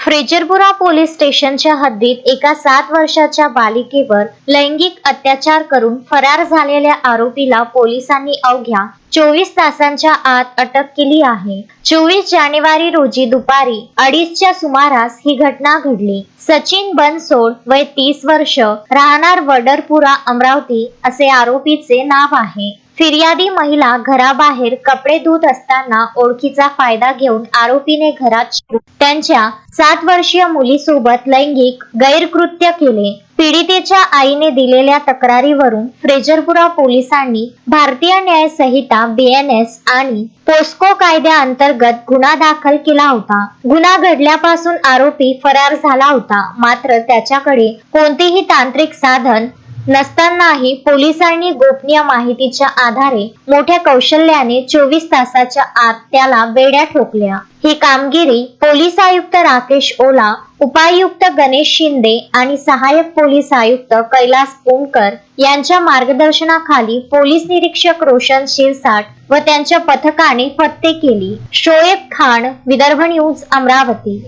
Frezarpura police स्टेशनच्या हद्दीत एका 7 वर्षाच्या बालिकेवर लैंगिक अत्याचार करून फरार झालेल्या आरोपीला पोलिसांनी अवघ्या 24 तासांच्या आत अटक केली आहे. 24 जानेवारी रोजी दुपारी 2:30च्या सुमारास ही घटना घडली. सचिन बनसोड, वय 30 वर्ष, राहणार वडरपुरा, अमरावती असे आरोपीचे नाव आहे. फिर्यादी महिला घराबाहेर कपडे धुत असताना ओळखीचा फायदा घेऊन आरोपीने घरात शिरून त्यांच्या 7 वर्षीय मुलीसोबत लैंगिक गैरकृत्य केले. पीडितेच्या आईने दिलेल्या तक्रारीवरून फ्रेजरपुरा पोलिसांनी भारतीय न्याय संहिता BNS आणि पोस्को कायद्याअंतर्गत गुन्हा दाखल केला होता. गुन्हा घडल्यापासून आरोपी फरार झाला होता. मात्र त्याच्याकडे कोणतेही तांत्रिक साधन नसतानाही पोलिसांनी गोपनीय माहितीच्या आधारे मोठ्या कौशल्याने 24 तासाच्या आत त्याला बेड्या ठोकल्या. ही कामगिरी पोलीस आयुक्त राकेश ओला, उपायुक्त गणेश शिंदे आणि सहाय्यक पोलीस आयुक्त कैलास पुणकर यांच्या मार्गदर्शनाखाली पोलीस निरीक्षक रोशन शिरसाट व त्यांच्या पथकाने फत्ते केली. शोएब खान, विदर्भ न्यूज, अमरावती.